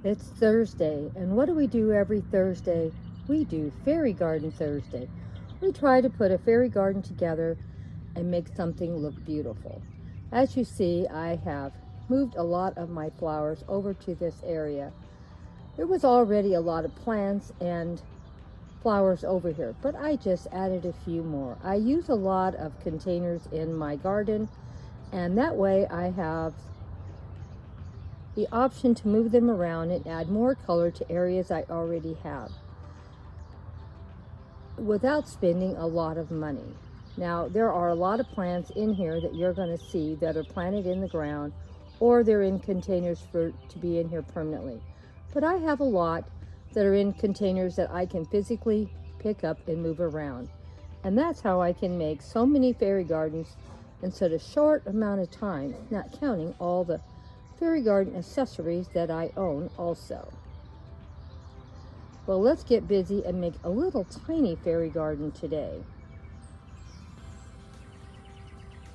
It's Thursday, and what do we do every Thursday? We do Fairy Garden Thursday. We try to put a fairy garden together and make something look beautiful. As you see, I have moved a lot of my flowers over to this area. There was already a lot of plants and flowers over here, but I just added a few more. I use a lot of containers in my garden, and that way I have the option to move them around and add more color to areas I already have without spending a lot of money. Now, there are a lot of plants in here that you're going to see that are planted in the ground, or they're in containers to be in here permanently. But I have a lot that are in containers that I can physically pick up and move around. And that's how I can make so many fairy gardens in such a short amount of time, not counting all the fairy garden accessories that I own also. Well, let's get busy and make a little tiny fairy garden today.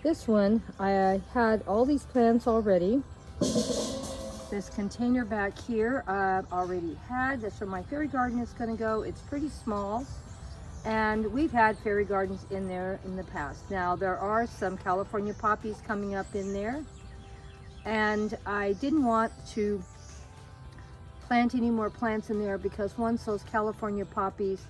This one, I had all these plants already. This container back here I've already had. That's where my fairy garden is going to go. It's pretty small, and we've had fairy gardens in there in the past. Now, there are some California poppies coming up in there, and I didn't want to plant any more plants in there because once those California poppies,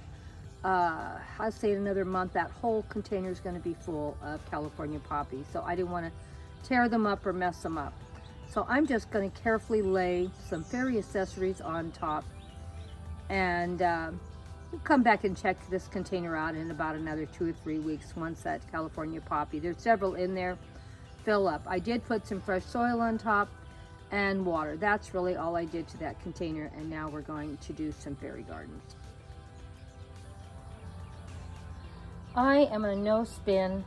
I'll say in another month, that whole container is going to be full of California poppies. So I didn't want to tear them up or mess them up. So I'm just going to carefully lay some fairy accessories on top, and we'll come back and check this container out in about another 2 or 3 weeks once that California poppy, there's several in there, fill up. I did put some fresh soil on top and water. That's really all I did to that container, and now we're going to do some fairy gardens. I am in a no-spin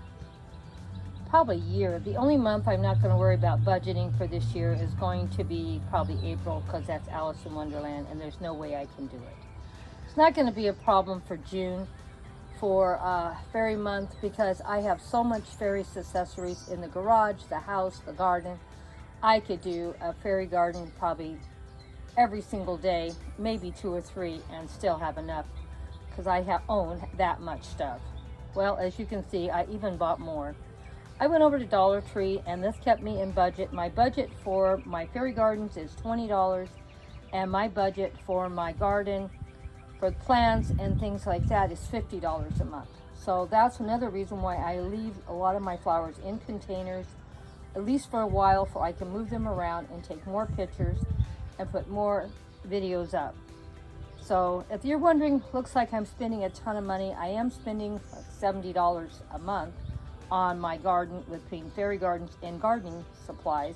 probably year. The only month I'm not going to worry about budgeting for this year is going to be probably April, because that's Alice in Wonderland and there's no way I can do it. It's not going to be a problem for June for fairy month, because I have so much fairy accessories in the garage, the house, the garden. I could do a fairy garden probably every single day, maybe 2 or 3, and still have enough, because I own that much stuff. Well, as you can see, I even bought more. I went over to Dollar Tree, and this kept me in budget. My budget for my fairy gardens is $20, and my budget for my garden, for plants and things like that, is $50 a month. So that's another reason why I leave a lot of my flowers in containers, at least for a while, so I can move them around and take more pictures and put more videos up. So if you're wondering, looks like I'm spending a ton of money. I am spending like $70 a month on my garden between fairy gardens and gardening supplies,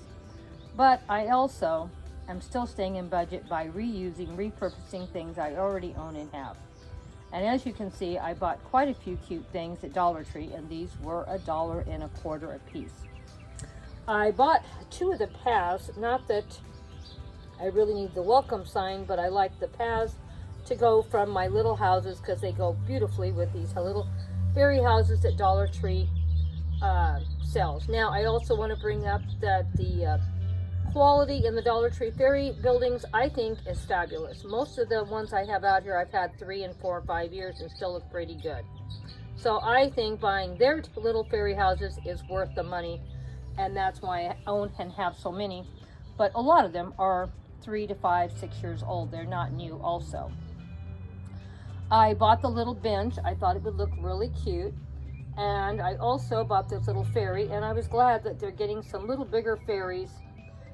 but I also am still staying in budget by reusing, repurposing things I already own and have. And as you can see, I bought quite a few cute things at Dollar Tree, and these were $1.25 a piece. I bought 2 of the paths, not that I really need the welcome sign, but I like the paths to go from my little houses, because they go beautifully with these little fairy houses that Dollar Tree sells. Now, I also want to bring up that the quality in the Dollar Tree fairy buildings, I think, is fabulous. Most of the ones I have out here, I've had 3 and 4 or 5 years and still look pretty good. So I think buying their little fairy houses is worth the money, and that's why I own and have so many. But a lot of them are 3 to 5, 6 years old. They're not new also. I bought the little bench. I thought it would look really cute. And I also bought this little fairy, and I was glad that they're getting some little bigger fairies,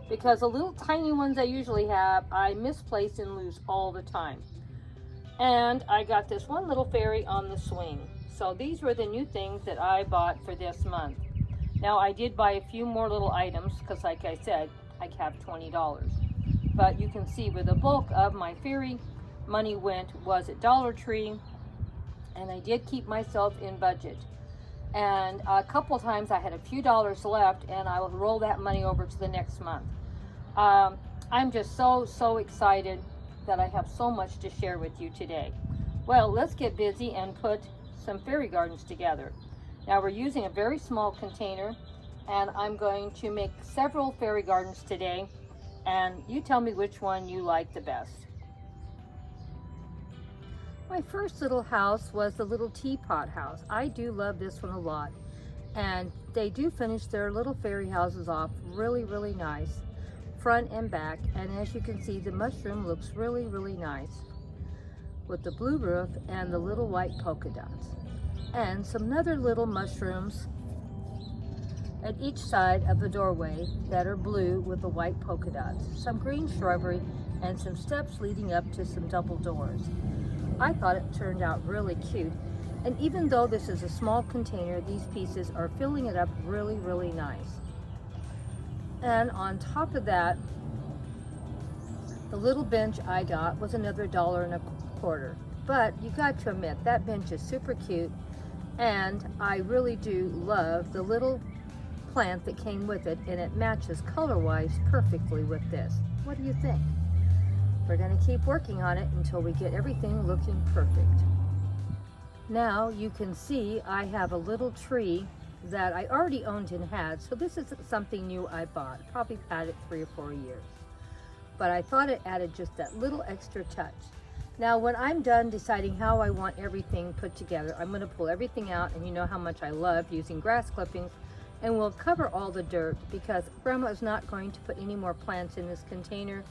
because the little tiny ones I usually have, I misplace and lose all the time. And I got this one little fairy on the swing. So these were the new things that I bought for this month. Now, I did buy a few more little items, because like I said, I have $20. But you can see where the bulk of my fairy money went was at Dollar Tree, and I did keep myself in budget. And a couple times I had a few dollars left, and I will roll that money over to the next month. I'm just so excited that I have so much to share with you today. Well, let's get busy and put some fairy gardens together. Now, we're using a very small container, and I'm going to make several fairy gardens today. and you tell me which one you like the best. My first little house was the little teapot house. I do love this one a lot, and they do finish their little fairy houses off really nice, front and back. And as you can see, the mushroom looks really nice with the blue roof and the little white polka dots, and some other little mushrooms at each side of the doorway that are blue with the white polka dots, some green shrubbery, and some steps leading up to some double doors. I thought it turned out really cute, and even though this is a small container, these pieces are filling it up really nice. And on top of that, the little bench I got was another $1.25. But you got to admit, that bench is super cute, and I really do love the little plant that came with it, and it matches color-wise perfectly with this. What do you think? We're going to keep working on it until we get everything looking perfect. Now you can see I have a little tree that I already owned and had, so this isn't something new I bought. Probably had it 3 or 4 years. But I thought it added just that little extra touch. Now when I'm done deciding how I want everything put together, I'm going to pull everything out, and you know how much I love using grass clippings, and we'll cover all the dirt because Grandma is not going to put any more plants in this container,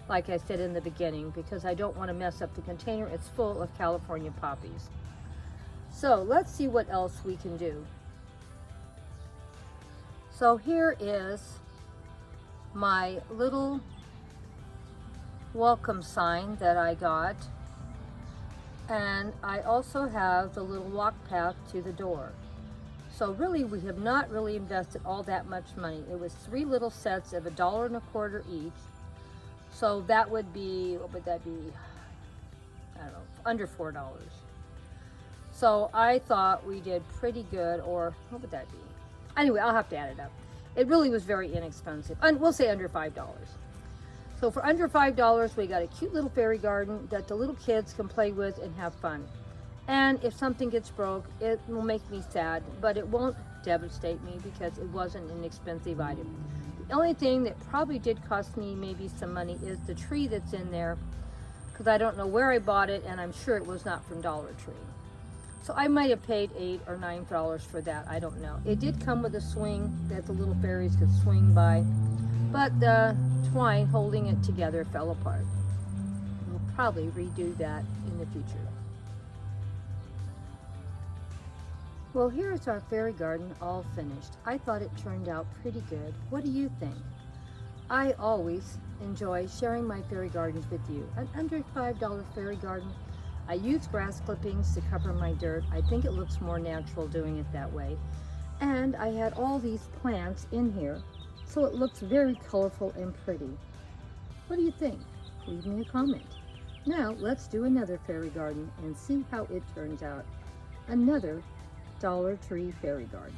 like I said in the beginning, because I don't want to mess up the container. It's full of California poppies. So let's see what else we can do. So here is my little welcome sign that I got, and I also have the little walk path to the door. So really, we have not really invested all that much money. It was 3 little sets of $1.25 each. So that would be, what would that be? I don't know, under $4. So I thought we did pretty good, or what would that be? Anyway, I'll have to add it up. It really was very inexpensive. And we'll say under $5. So for under $5, we got a cute little fairy garden that the little kids can play with and have fun. And if something gets broke, it will make me sad, but it won't devastate me because it wasn't an expensive item. The only thing that probably did cost me maybe some money is the tree that's in there, because I don't know where I bought it, and I'm sure it was not from Dollar Tree. So I might have paid $8 or $9 for that, I don't know. It did come with a swing that the little fairies could swing by, but the twine holding it together fell apart. We'll probably redo that in the future. Well, here's our fairy garden all finished. I thought it turned out pretty good. What do you think? I always enjoy sharing my fairy gardens with you. An under $5 fairy garden. I use grass clippings to cover my dirt. I think it looks more natural doing it that way. And I had all these plants in here, so it looks very colorful and pretty. What do you think? Leave me a comment. Now let's do another fairy garden and see how it turns out. Another Dollar Tree fairy garden.